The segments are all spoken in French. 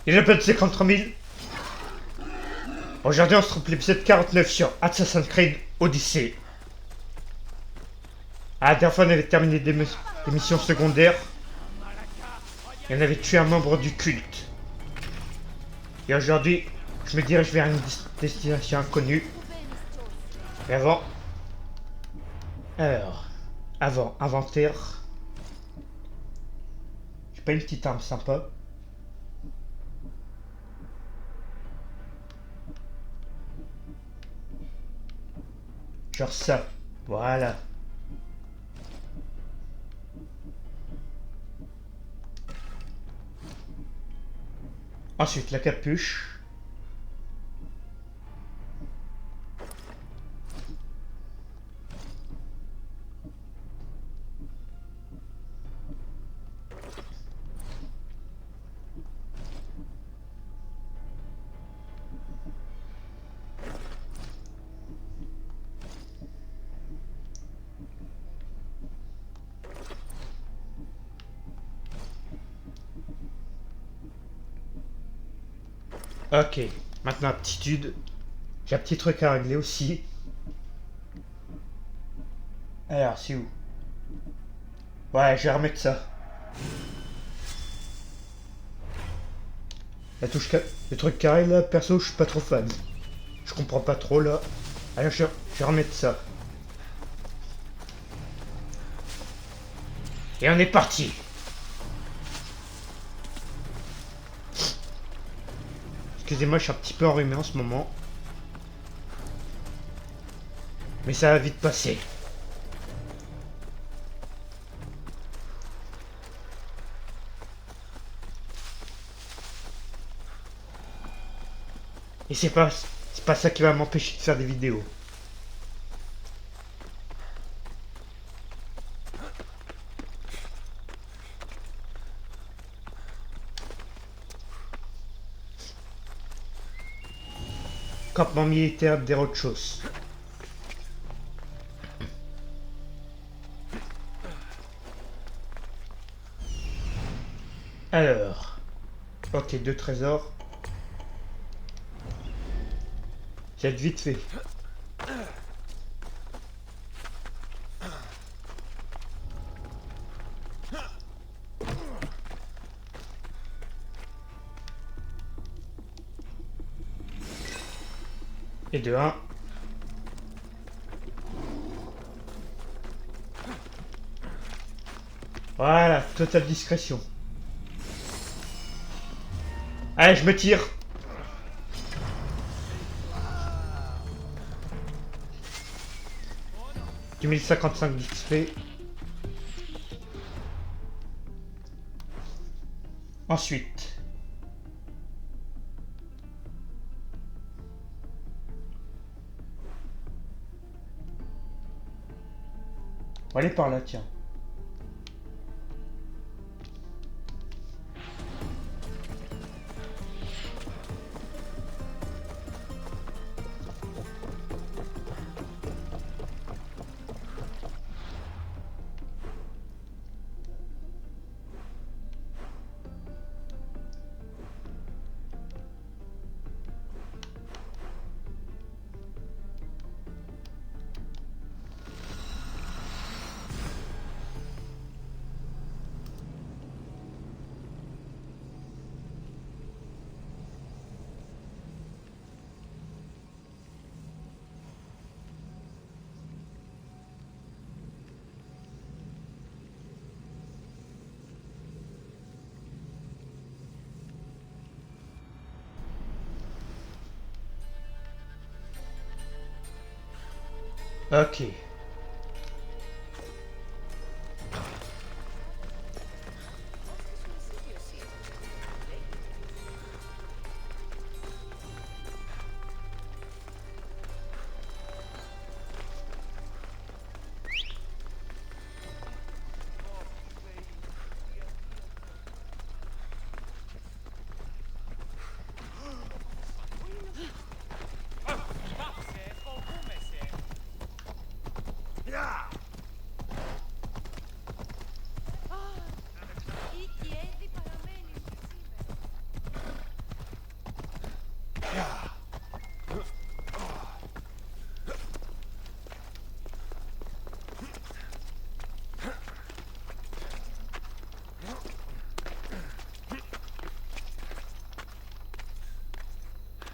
Il a plus de 53 000. Aujourd'hui, on se retrouve l'épisode 49 sur Assassin's Creed Odyssey. À la dernière fois, on avait terminé des missions secondaires. Et on avait tué un membre du culte. Et aujourd'hui, je me dirige vers une destination inconnue. Et avant, inventaire. J'ai pas une petite arme sympa. Genre ça. Voilà. Ensuite, la capuche. Ok. Maintenant, aptitude. J'ai un petit truc à régler aussi. Alors, c'est où? Ouais, je vais remettre ça. La touche le truc carré là, perso, je suis pas trop fan. Je comprends pas trop là. Alors, je vais remettre ça. Et on est parti. Excusez-moi, je suis un petit peu enrhumé en ce moment. Mais ça va vite passer. Et c'est pas ça qui va m'empêcher de faire des vidéos. Campement militaire des Rochos. Alors. Ok, 2 trésors. J'ai vite fait. Et de 1. Voilà, totale discrétion. Allez, je me tire. Du 1055 d'XP. Ensuite. On va aller par là, tiens. Ok.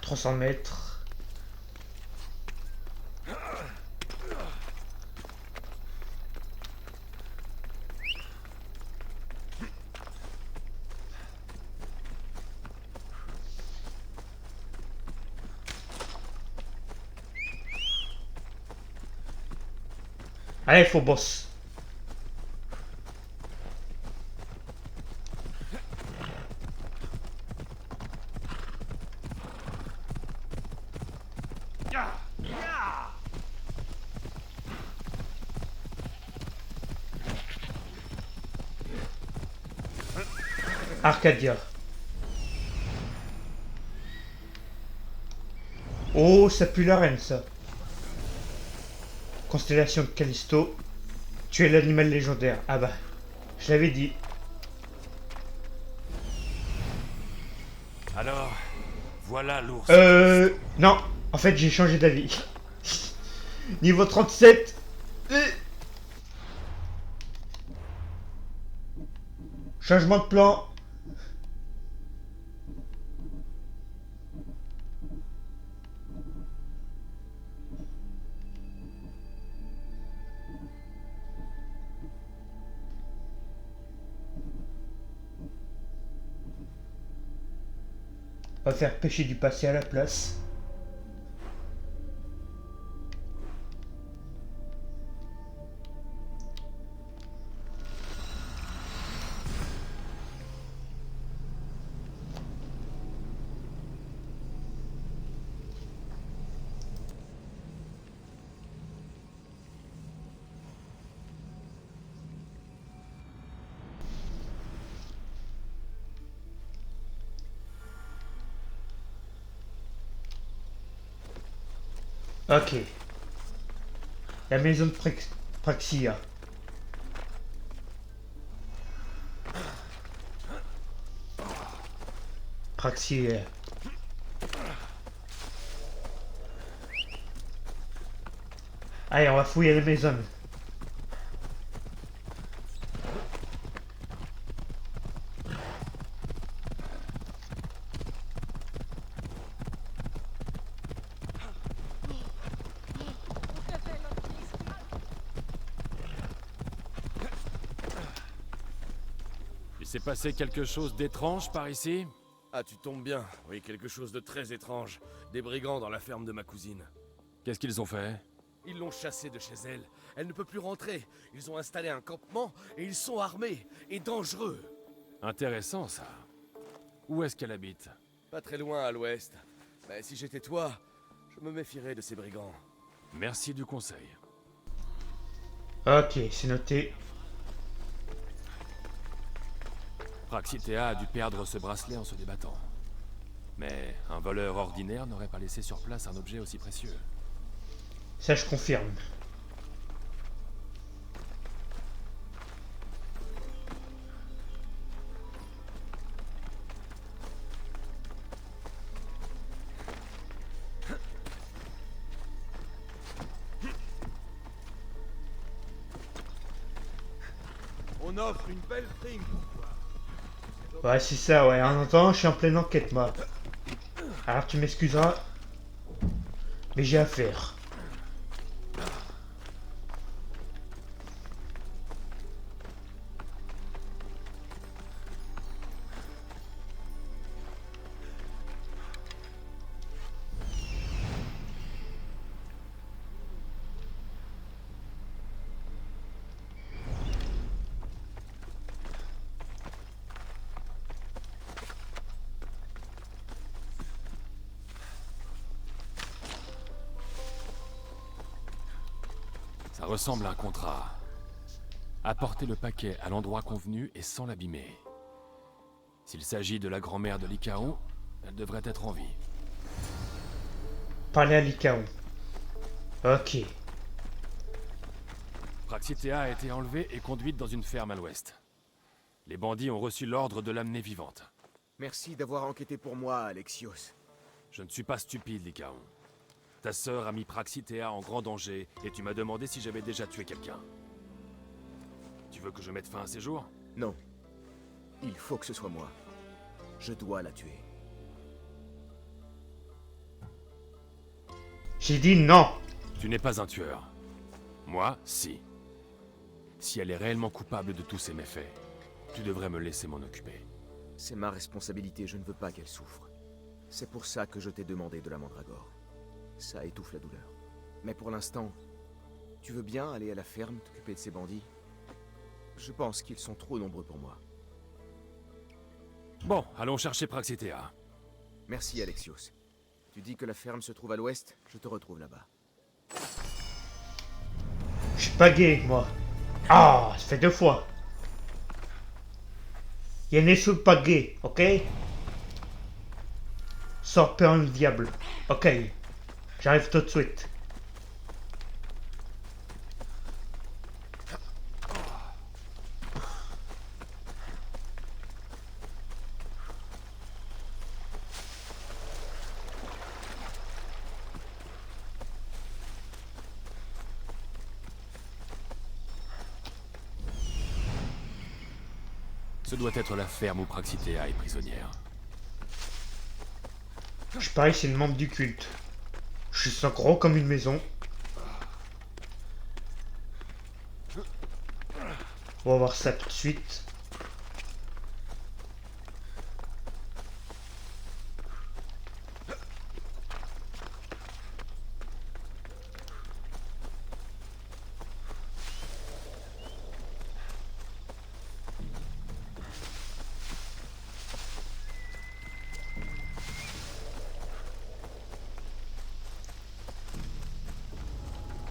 300 mètres. Allez, faut boss. Arcadia. Oh, ça pue la reine, ça. Constellation de Callisto. Tu es l'animal légendaire. Ah bah, je l'avais dit. Alors, voilà l'ours. Non. En fait, j'ai changé d'avis. Niveau 37. Changement de plan. On va faire pêcher du passé à la place. Ok. La maison de Praxia. Praxia. Allez, on va fouiller la maison. Il s'est passé quelque chose d'étrange par ici? Ah, tu tombes bien. Oui, quelque chose de très étrange. Des brigands dans la ferme de ma cousine. Qu'est-ce qu'ils ont fait? Ils l'ont chassée de chez elle. Elle ne peut plus rentrer. Ils ont installé un campement et ils sont armés et dangereux. Intéressant, ça. Où est-ce qu'elle habite? Pas très loin à l'ouest. Mais si j'étais toi, je me méfierais de ces brigands. Merci du conseil. Ok, c'est noté. Praxithéa a dû perdre ce bracelet en se débattant. Mais un voleur ordinaire n'aurait pas laissé sur place un objet aussi précieux. Ça, je confirme. On offre une belle prime pour toi. Ouais, c'est ça, ouais. En attendant, je suis en pleine enquête, moi. Alors, tu m'excuseras. Mais j'ai affaire. Ça ressemble à un contrat. Apporter le paquet à l'endroit convenu et sans l'abîmer. S'il s'agit de la grand-mère de Lycaon, elle devrait être en vie. Parler à Lycaon. Ok. Praxithéa a été enlevée et conduite dans une ferme à l'ouest. Les bandits ont reçu l'ordre de l'amener vivante. Merci d'avoir enquêté pour moi, Alexios. Je ne suis pas stupide, Lycaon. Ta sœur a mis Praxithéa en grand danger et tu m'as demandé si j'avais déjà tué quelqu'un. Tu veux que je mette fin à ces jours? Non. Il faut que ce soit moi. Je dois la tuer. J'ai dit non. Tu n'es pas un tueur. Moi, si. Si elle est réellement coupable de tous ces méfaits, tu devrais me laisser m'en occuper. C'est ma responsabilité, je ne veux pas qu'elle souffre. C'est pour ça que je t'ai demandé de la mandragore. Ça étouffe la douleur. Mais pour l'instant, tu veux bien aller à la ferme t'occuper de ces bandits? Je pense qu'ils sont trop nombreux pour moi. Bon, allons chercher Praxétéa. Merci, Alexios. Tu dis que la ferme se trouve à l'ouest, je te retrouve là-bas. Je suis pas gay, moi. Ah, ça fait 2 fois. Yenesu pas gay, ok? Sors peur le diable. Ok. J'arrive tout de suite. Ce doit être la ferme où Praxétéa est prisonnière. Je parie c'est une membre du culte. Je suis gros comme une maison. On va voir ça tout de suite.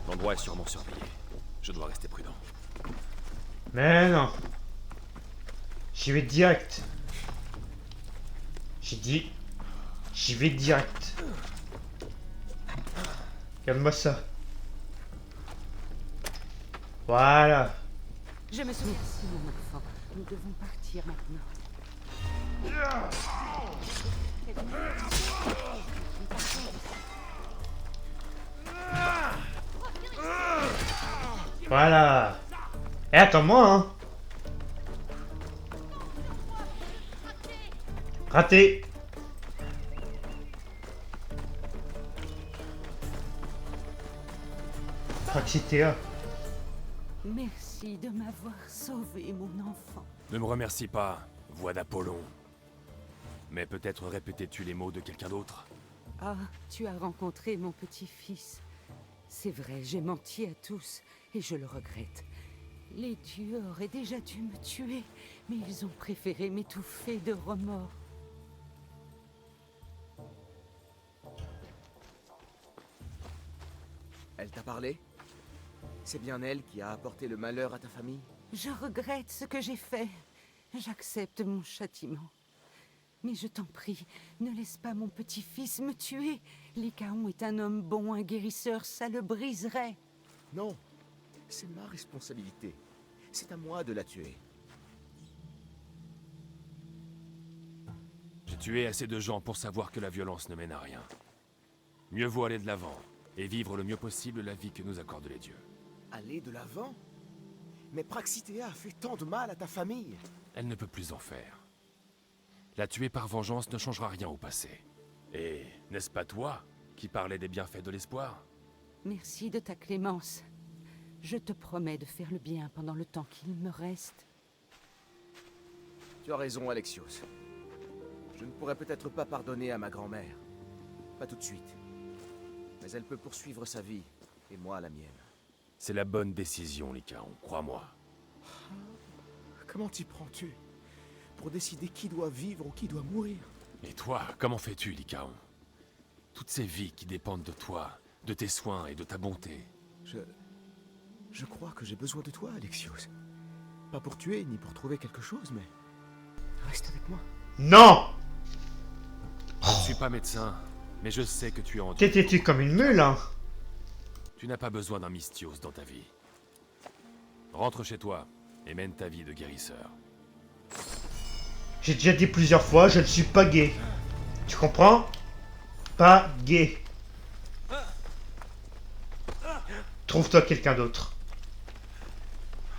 L'endroit est sûrement surveillé. Je dois rester prudent. Mais non. J'y vais direct. J'ai dit, j'y vais direct. Regarde-moi ça. Voilà. Je me souviens, si mon enfant. Nous devons partir maintenant. Voilà. Eh, attends-moi, hein. Raté. Praxétéa. Merci de m'avoir sauvé, mon enfant. Ne me remercie pas, voix d'Apollon. Mais peut-être répétais-tu les mots de quelqu'un d'autre? Ah, tu as rencontré mon petit-fils. C'est vrai, j'ai menti à tous, et je le regrette. Les dieux auraient déjà dû me tuer, mais ils ont préféré m'étouffer de remords. Elle t'a parlé? C'est bien elle qui a apporté le malheur à ta famille? Je regrette ce que j'ai fait. J'accepte mon châtiment. Mais je t'en prie, ne laisse pas mon petit-fils me tuer. Lycaon est un homme bon, un guérisseur, ça le briserait. Non, c'est ma responsabilité. C'est à moi de la tuer. J'ai tué assez de gens pour savoir que la violence ne mène à rien. Mieux vaut aller de l'avant et vivre le mieux possible la vie que nous accordent les dieux. Aller de l'avant? Mais Praxétéa a fait tant de mal à ta famille. Elle ne peut plus en faire. La tuer par vengeance ne changera rien au passé. Et n'est-ce pas toi qui parlais des bienfaits de l'espoir? Merci de ta clémence. Je te promets de faire le bien pendant le temps qu'il me reste. Tu as raison, Alexios. Je ne pourrais peut-être pas pardonner à ma grand-mère. Pas tout de suite. Mais elle peut poursuivre sa vie, et moi la mienne. C'est la bonne décision, Lycaon, crois-moi. Comment t'y prends-tu? Pour décider qui doit vivre ou qui doit mourir? Et toi, comment fais-tu, Lycaon? Toutes ces vies qui dépendent de toi, de tes soins et de ta bonté. Je crois que j'ai besoin de toi, Alexios. Pas pour tuer, ni pour trouver quelque chose, mais... Reste avec moi. Non. Je ne suis pas médecin, mais je sais que tu es en Dieu. T'étais-tu comme une mule, hein? Tu n'as pas besoin d'un mystios dans ta vie. Rentre chez toi et mène ta vie de guérisseur. J'ai déjà dit plusieurs fois, je ne suis pas gay. Tu comprends? Pas gay. Trouve-toi quelqu'un d'autre.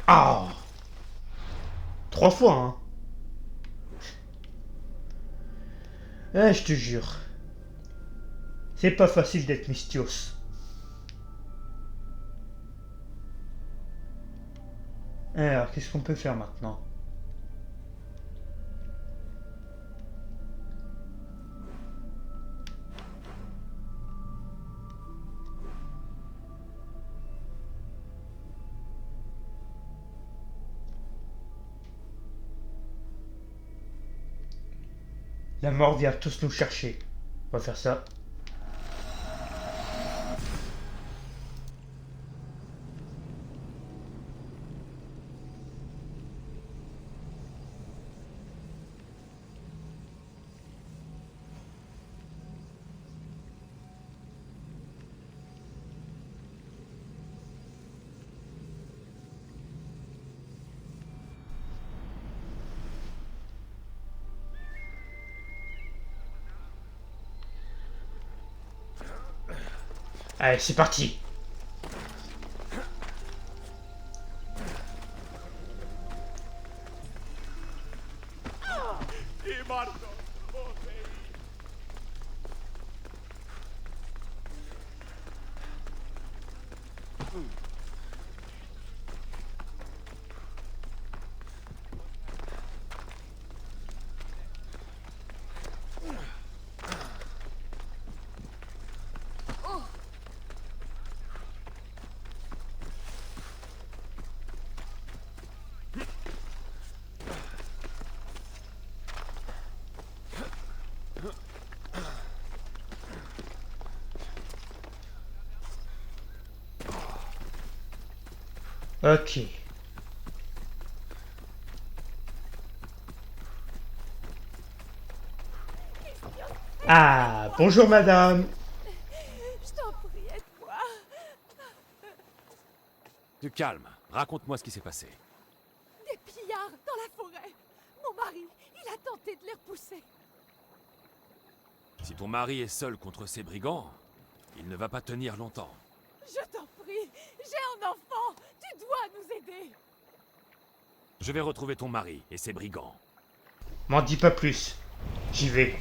Ah! 3 fois, hein? Je te jure. C'est pas facile d'être mystios. Alors, qu'est-ce qu'on peut faire maintenant? La mort vient tous nous chercher. On va faire ça. Allez, c'est parti. Ok. Ah, bonjour madame. Je t'en prie, aide-moi. Du calme, raconte-moi ce qui s'est passé. Des pillards dans la forêt. Mon mari, il a tenté de les repousser. Si ton mari est seul contre ces brigands, il ne va pas tenir longtemps. Je t'en prie, j'ai un enfant. Tu dois nous aider. Je vais retrouver ton mari et ses brigands. M'en dis pas plus. J'y vais.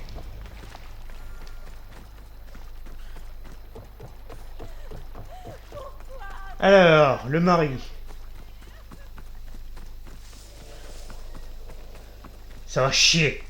Alors, le mari. Ça va chier.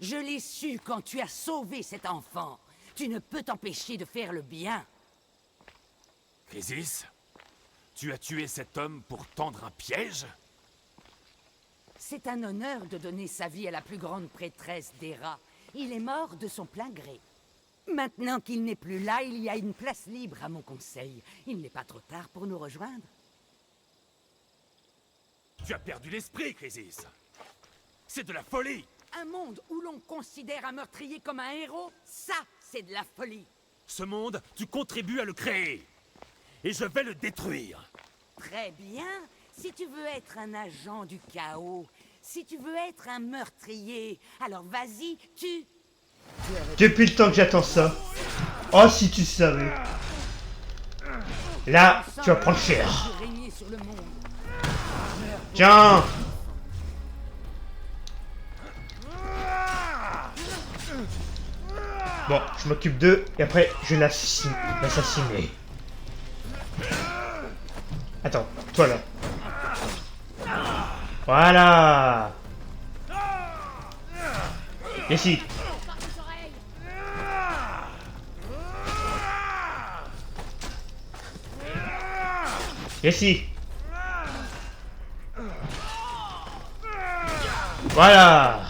Je l'ai su quand tu as sauvé cet enfant. Tu ne peux t'empêcher de faire le bien. Chrysis, tu as tué cet homme pour tendre un piège? C'est un honneur de donner sa vie à la plus grande prêtresse d'Hera. Il est mort de son plein gré. Maintenant qu'il n'est plus là, il y a une place libre à mon conseil. Il n'est pas trop tard pour nous rejoindre. Tu as perdu l'esprit, Chrysis. C'est de la folie. Un monde où l'on considère un meurtrier comme un héros, ça, c'est de la folie. Ce monde, tu contribues à le créer. Et je vais le détruire. Très bien. Si tu veux être un agent du chaos, si tu veux être un meurtrier, alors vas-y, tue. Depuis le temps que j'attends ça. Oh, si tu savais. Là, tu vas prendre cher. Je vais régner sur le monde. Tiens. Bon, je m'occupe d'eux et après je l'assassiner. Attends, toi là. Voilà. Ici. Ici. Voilà.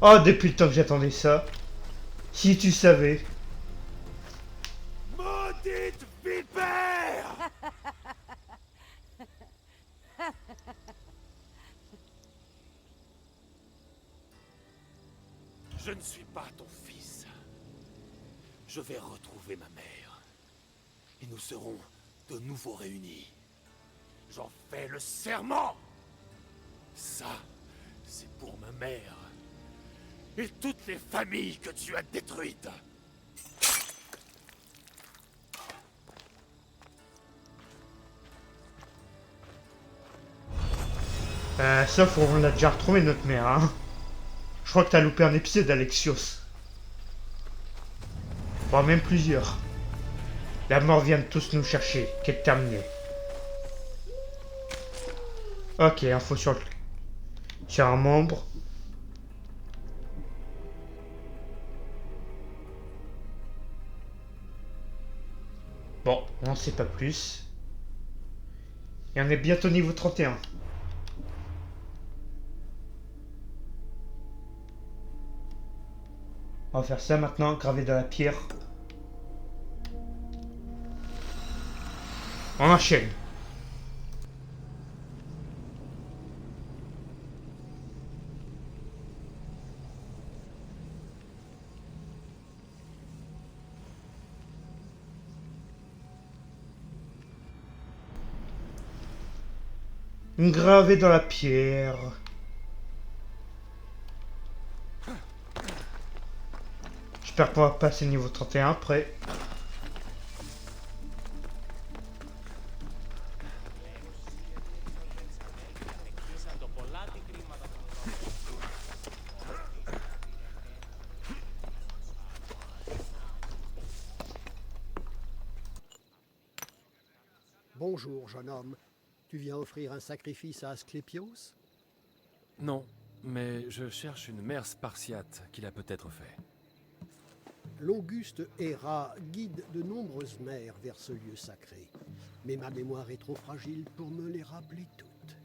Oh, depuis le temps que j'attendais ça. Si tu savais. Maudite vipère! Je ne suis pas ton fils. Je vais retrouver ma mère. Et nous serons de nouveau réunis. J'en fais le serment! Ça, c'est pour ma mère. et toutes les familles que tu as détruites. Sauf on a déjà retrouvé notre mère, hein. Je crois que t'as loupé un épisode, Alexios. Voire même plusieurs. La mort vient de tous nous chercher. Quête terminée. Ok, info sur un membre. Bon, on n'en sait pas plus. Et on est bientôt niveau 31. On va faire ça maintenant, gravé dans la pierre. On enchaîne. Gravé dans la pierre. J'espère qu'on va passer niveau 31 après. Bonjour, jeune homme. Tu viens offrir un sacrifice à Asclépios? Non, mais je cherche une mère spartiate qui l'a peut-être fait. L'Auguste Héra guide de nombreuses mères vers ce lieu sacré. Mais ma mémoire est trop fragile pour me les rappeler toutes.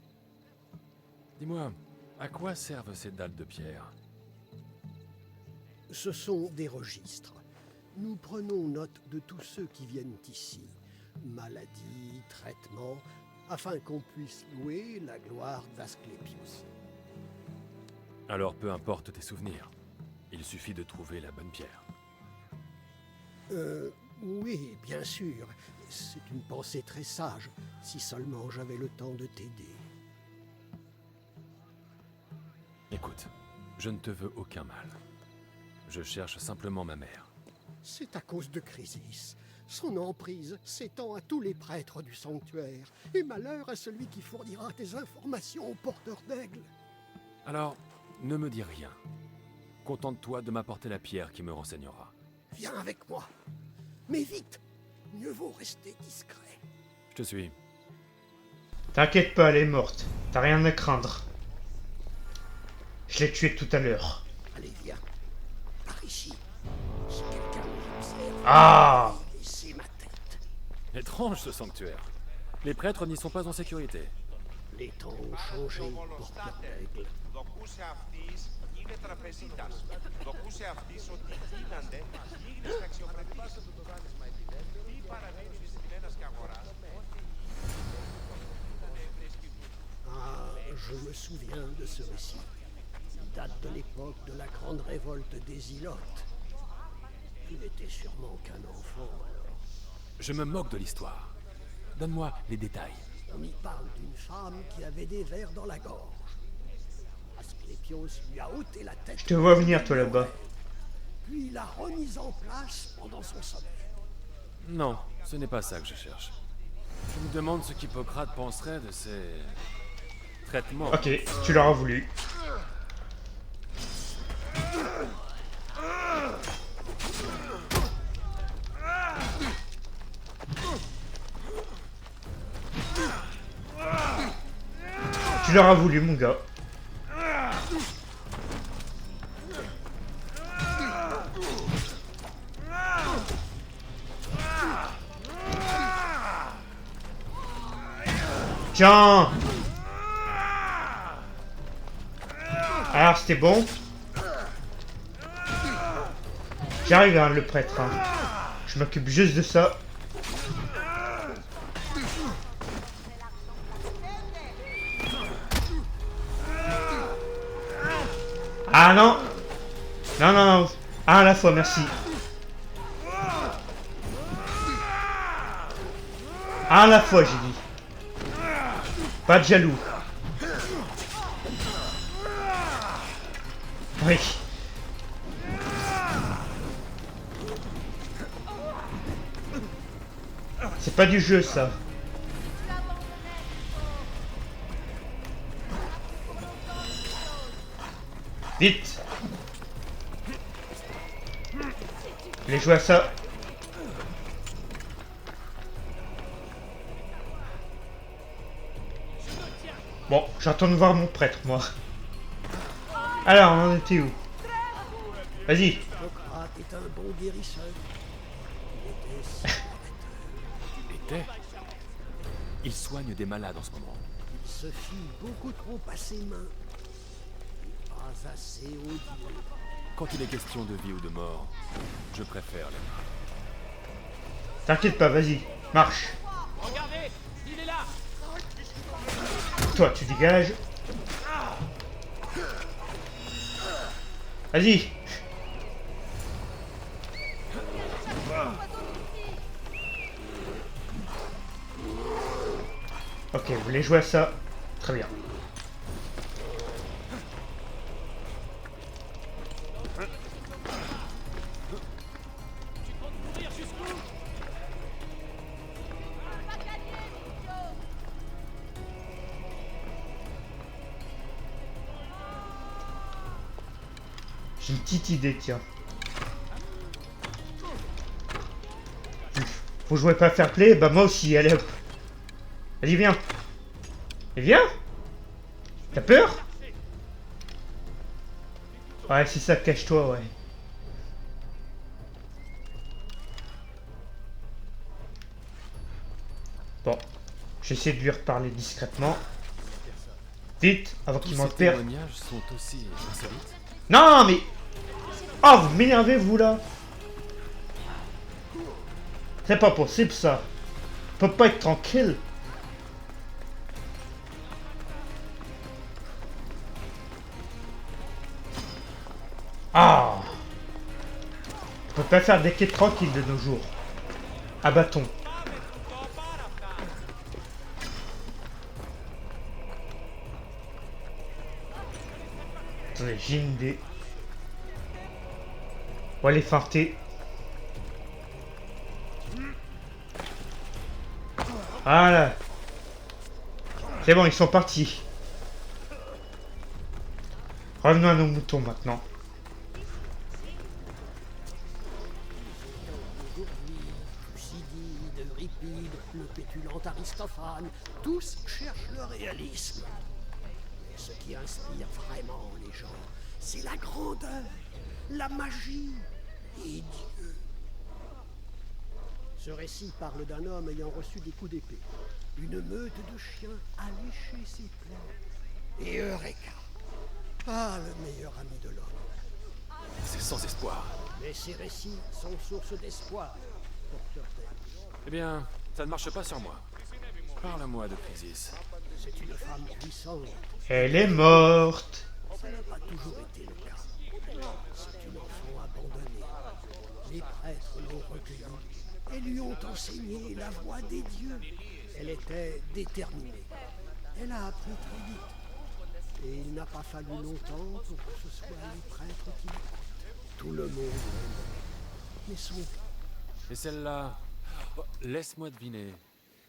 Dis-moi, à quoi servent ces dalles de pierre? Ce sont des registres. Nous prenons note de tous ceux qui viennent ici. Maladies, traitements, afin qu'on puisse louer la gloire d'Asclépios. Alors peu importe tes souvenirs. Il suffit de trouver la bonne pierre. Oui, bien sûr. C'est une pensée très sage, si seulement j'avais le temps de t'aider. Écoute, je ne te veux aucun mal. Je cherche simplement ma mère. C'est à cause de Chrysis. Son emprise s'étend à tous les prêtres du sanctuaire, et malheur à celui qui fournira des informations aux porteurs d'aigle. Alors, ne me dis rien. Contente-toi de m'apporter la pierre qui me renseignera. Viens avec moi. Mais vite, mieux vaut rester discret. Je te suis. T'inquiète pas, elle est morte. T'as rien à craindre. Je l'ai tuée tout à l'heure. Allez, viens. Par ici. Si quelqu'un nous observe, Ah! laissez ma tête. Étrange ce sanctuaire. Les prêtres n'y sont pas en sécurité. Les temps ont changé, porteurs d'aigle. Δοκούσε αυτής είναι τραπεζίτας. Δοκούσε αυτής ότι γίνονται λίγες αξιοπρεπείς. Τι παραδείγει στην ένας και αγοράς. Ah, je me souviens de ce récit. Il date de l'époque de la grande révolte des Ilotes. Il n'était sûrement qu'un enfant alors. Je me moque de l'histoire. Donne-moi les détails. On y parle d'une femme qui avait des vers dans la gorge. Asclépios lui a ôté la tête. Je te vois venir, toi, là-bas. Puis l'a remise en place pendant son sommeil. Non, ce n'est pas ça que je cherche. Je me demande ce qu'Hippocrate penserait de ces... traitements. Ok, tu l'auras voulu. Tu l'auras voulu, mon gars. Tiens! Alors, c'était bon? J'arrive, hein, le prêtre. Hein. Je m'occupe juste de ça. Ah non! Non, non, non. Un à la fois, merci. Un à la fois, j'ai dit. Pas de jaloux. Oui. C'est pas du jeu, ça. Vite. Je vais jouer à ça. Bon, j'attends de voir mon prêtre, moi. Alors, on en était où? Vas-y. Hippocrate est un bon guérisseur. Il était si Était. Il soigne des malades en ce moment. Il se fie beaucoup trop à ses mains. Et pas assez aux dieux. Quand il est question de vie ou de mort, je préfère les mains. T'inquiète pas, vas-y. Marche. Regardez, il est là. Toi, tu dégages. Vas-y. Ok, vous voulez jouer à ça? Très bien. J'ai une petite idée, tiens. Vous jouez pas fair play? Bah moi aussi, allez hop. Vas-y, viens. Et viens. T'as peur? Ouais, c'est ça, cache-toi, ouais. Bon, j'essaie de lui reparler discrètement. Vite, avant Tous qu'il ces m'en perde. témoignages sont aussi insolites. Non, mais... Oh, vous m'énervez, vous, là. C'est pas possible, ça. On peut pas être tranquille. Ah. On peut pas faire des quêtes tranquilles de nos jours. À bâton. Attendez, j'ai une idée. On va les farter. Voilà. C'est bon, ils sont partis. Revenons à nos moutons maintenant. Aujourd'hui, Thucydide, Euripide, le pétulant Aristophane, tous cherchent le réalisme. Mais ce qui inspire vraiment les gens, c'est la grandeur, la magie et Dieu. Ce récit parle d'un homme ayant reçu des coups d'épée. Une meute de chiens a léché ses plaies. Et Eureka, le meilleur ami de l'homme. C'est sans espoir. Mais ces récits sont source d'espoir, porteur d'air. Eh bien, ça ne marche pas sur moi. Parle-moi de Chrysis. C'est une femme puissante. Elle est morte. Ça n'a pas toujours été le cas. C'est une enfant abandonnée. Les prêtres l'ont recueillie et lui ont enseigné la voie des dieux. Elle était déterminée. Elle a appris très vite. Et il n'a pas fallu longtemps pour que ce soit les prêtres qui l'écoutent. Tout le monde l'aime. Mais son... Et celle-là, oh, laisse-moi deviner.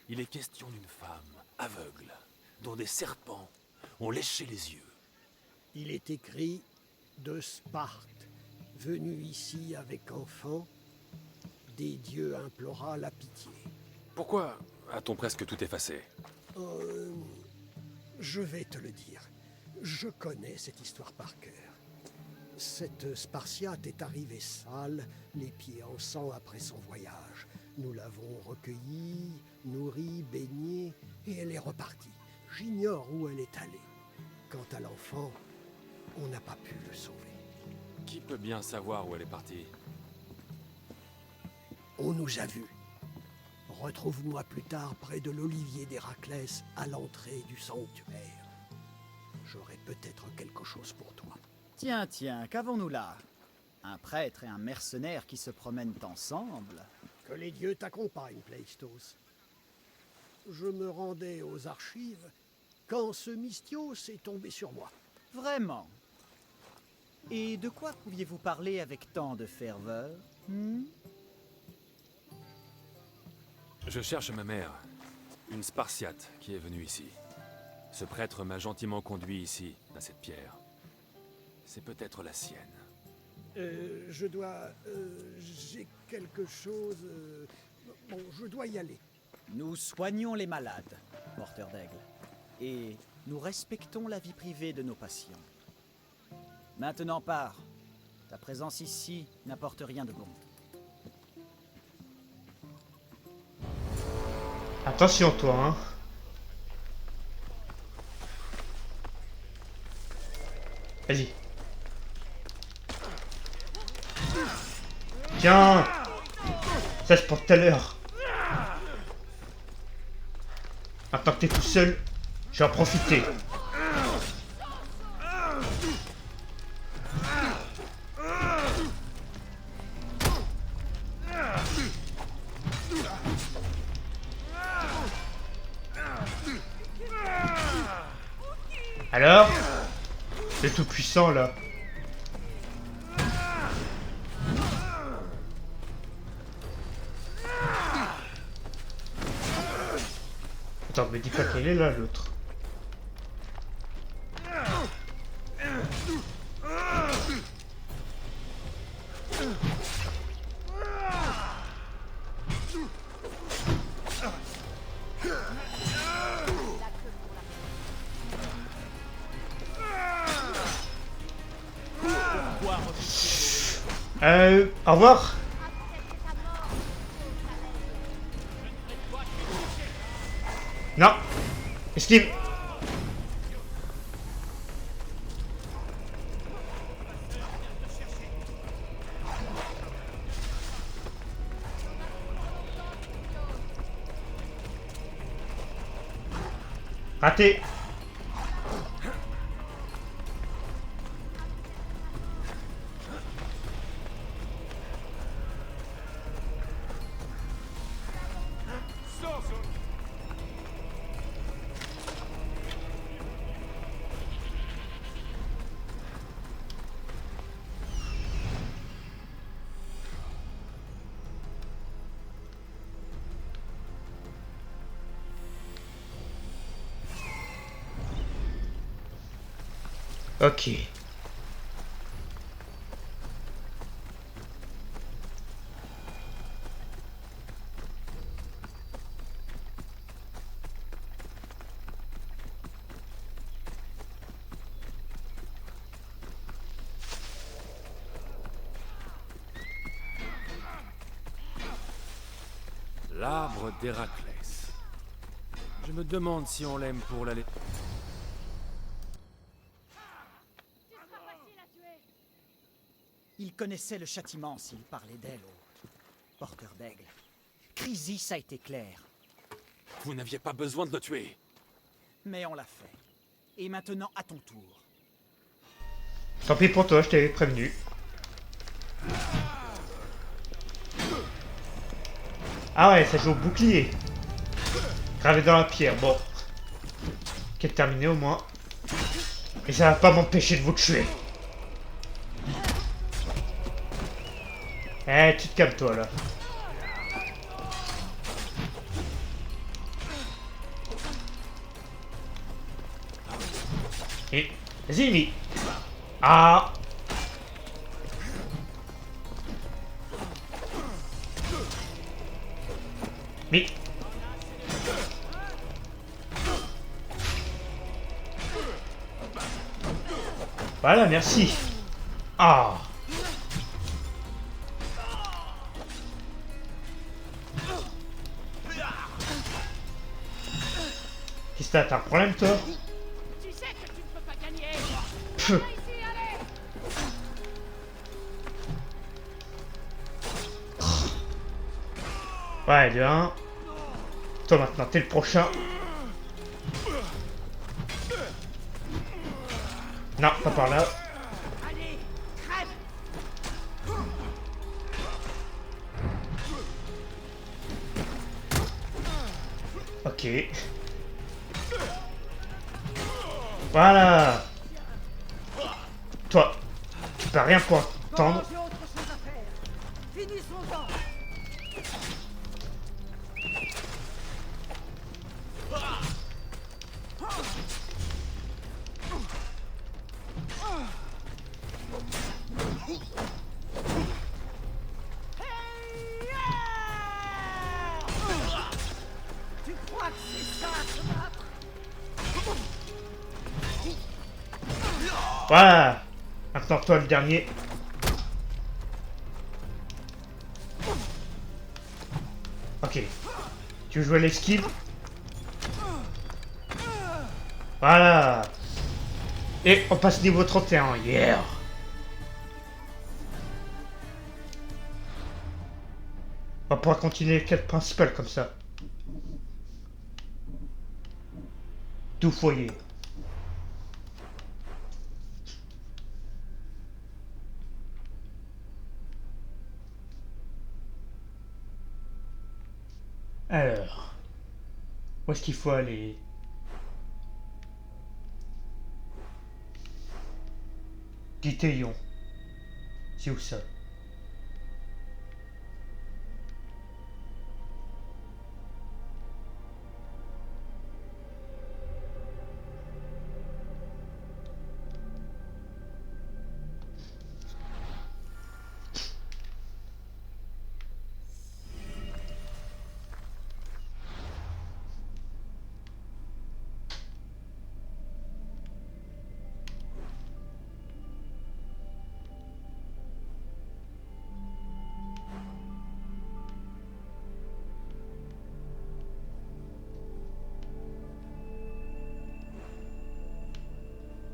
Il est question d'une femme aveugle, dont des serpents ont léché les yeux. Il est écrit de Sparte, venu ici avec enfant, des dieux implora la pitié. Pourquoi a-t-on presque tout effacé? Je vais te le dire. Je connais cette histoire par cœur. Cette Spartiate est arrivée sale, les pieds en sang après son voyage. Nous l'avons recueillie, nourrie, baignée, et elle est repartie. J'ignore où elle est allée. Quant à l'enfant, on n'a pas pu le sauver. Qui peut bien savoir où elle est partie? On nous a vus. Retrouve-moi plus tard près de l'olivier d'Héraclès, à l'entrée du sanctuaire. J'aurai peut-être quelque chose pour toi. Tiens, qu'avons-nous là? Un prêtre et un mercenaire qui se promènent ensemble? Que les dieux t'accompagnent, Pleistos. Je me rendais aux archives quand ce Mystios est tombé sur moi. Vraiment? Et de quoi pouviez-vous parler avec tant de ferveur? Je cherche ma mère, une Spartiate qui est venue ici. Ce prêtre m'a gentiment conduit ici, à cette pierre. C'est peut-être la sienne. Je dois... j'ai quelque chose... bon, je dois y aller. Nous soignons les malades, porteur d'aigle. Et nous respectons la vie privée de nos patients. Maintenant pars. Ta présence ici n'apporte rien de bon. Attention toi, hein. Vas-y. Tiens. Ça c'est pour tout à l'heure. Maintenant que t'es tout seul, je vais en profiter. Alors, le tout puissant là. Attends, me dis pas qu'elle est là l'autre. Au revoir. Non. Esquive. Raté. Ok. L'arbre d'Héraclès. Je me demande si on l'aime pour la... Il connaissait le châtiment s'il parlait d'elle au porteur d'aigle. Chrysis a été clair, Vous n'aviez pas besoin de le tuer. mais on l'a fait. Et maintenant, à ton tour. Tant pis pour toi, je t'avais prévenu. Ah ouais, ça joue au bouclier. Gravé dans la pierre, bon. Quête terminée au moins. Et ça va pas m'empêcher de vous tuer. Eh, tu te calmes toi là. Et vas-y, Mi. Ah. Mi. Voilà, merci. Ah. Qu'est-ce que t'as un problème toi? Tu sais que tu ne peux pas gagner. Pff. Ici, allez. Ouais, de 1. Toi maintenant, t'es le prochain. Non, pas par là. Allez, crève. Ok. Voilà. Toi, tu peux rien pour attendre. J'ai autre chose à faire. Finissons-en. Tu crois que c'est ça, se battre? Voilà. Maintenant toi le dernier. Ok. Tu veux jouer l'esquive? Voilà. Et on passe niveau 31. Yeah. On va pouvoir continuer les quêtes principales comme ça. Tout foyer. Alors, où est-ce qu'il faut aller? Guitéon. C'est où ça?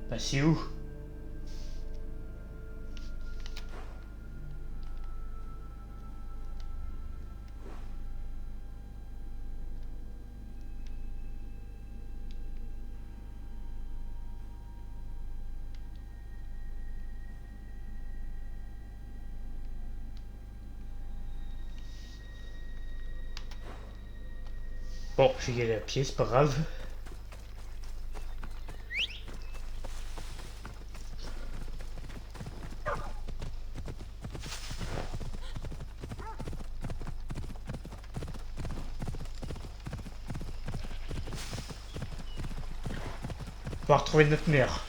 Bah c'est où? Bon, je vais y aller à pied, c'est pas grave. On va retrouver notre mère.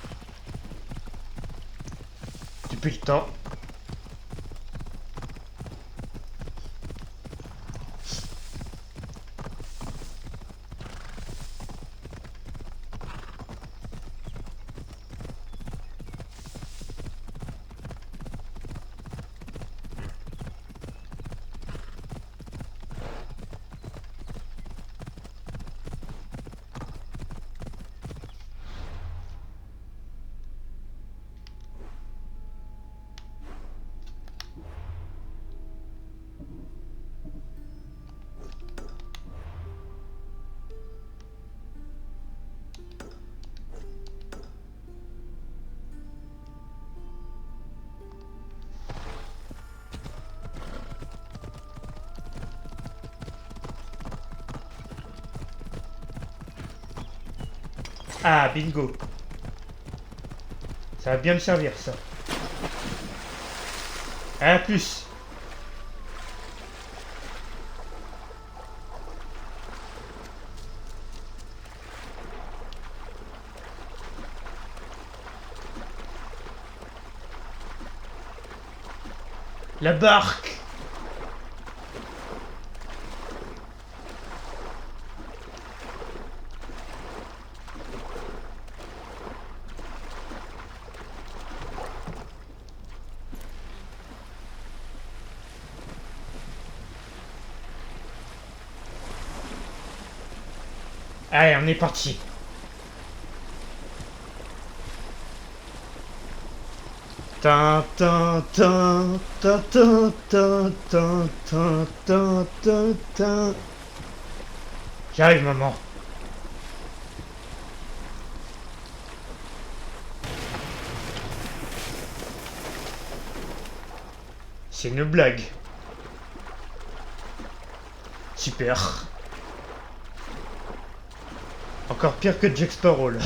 Depuis le temps. Ah, bingo. Ça va bien me servir, ça. À plus. La barque. Allez, on est parti. Tin, tin, tin, tin, tin, tin, tin, tin, tin, tin, tin. J'arrive, maman. C'est une blague. Super. Encore pire que Jack Sparrow, là.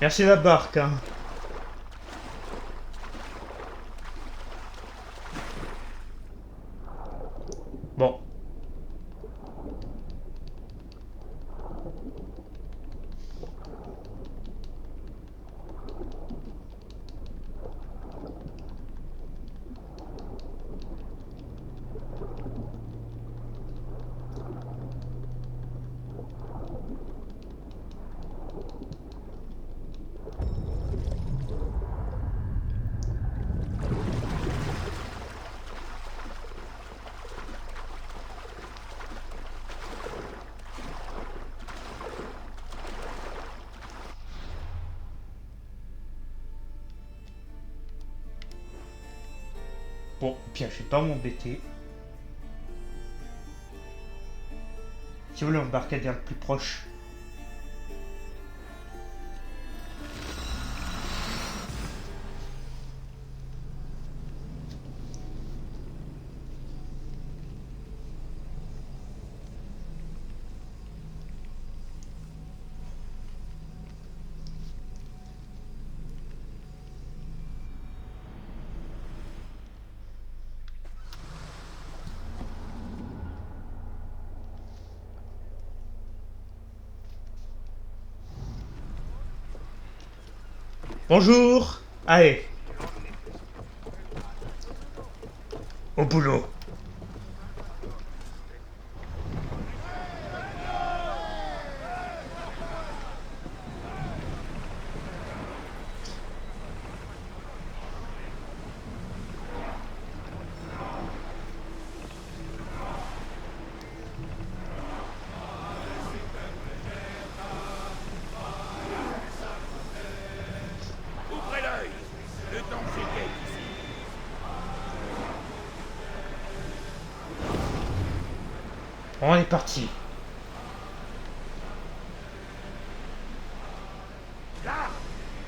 Merci la barque, hein. Bon, bien, je vais pas m'embêter. Si vous voulez embarquer dans le plus proche. Bonjour. Allez. Au boulot. Ouvrez l'œil. Le danger guette ici. On est parti. Là,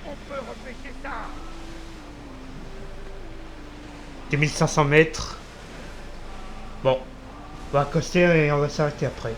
on peut repêcher ça. 2500 mètres. Bon. On va accoster et on va s'arrêter après.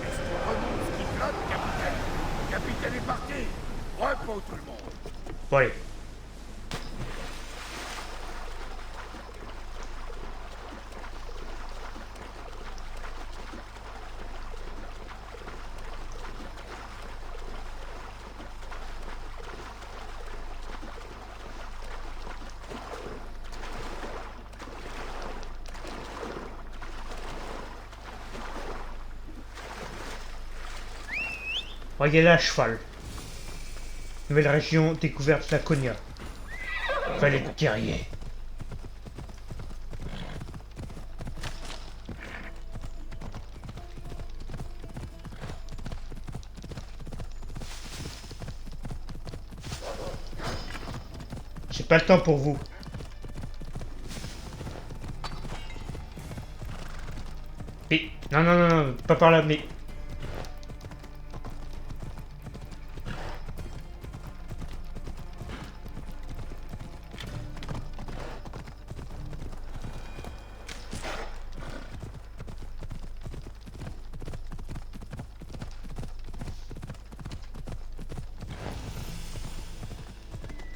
Est-ce qu'on remonte ce qui flotte, capitaine? Le capitaine est parti. Repos tout le monde. Bon, allez. Voyez là, cheval. Nouvelle région découverte Laconia. Vallée de guerrier. J'ai pas le temps pour vous. Mais, non, non, non, non, pas par là, mais...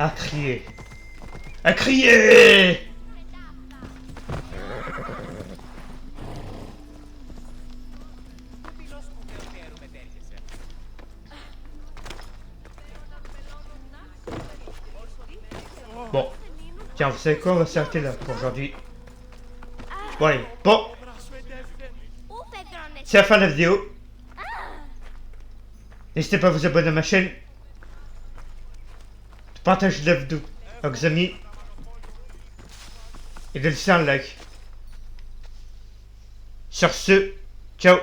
À crier. À crier! Bon. Tiens, vous savez quoi? On va s'arrêter là pour aujourd'hui. Bon, allez. Bon. C'est la fin de la vidéo. N'hésitez pas à vous abonner à ma chaîne. De partager la vidéo avec vos amis. Et de laisser un like. Sur ce, ciao.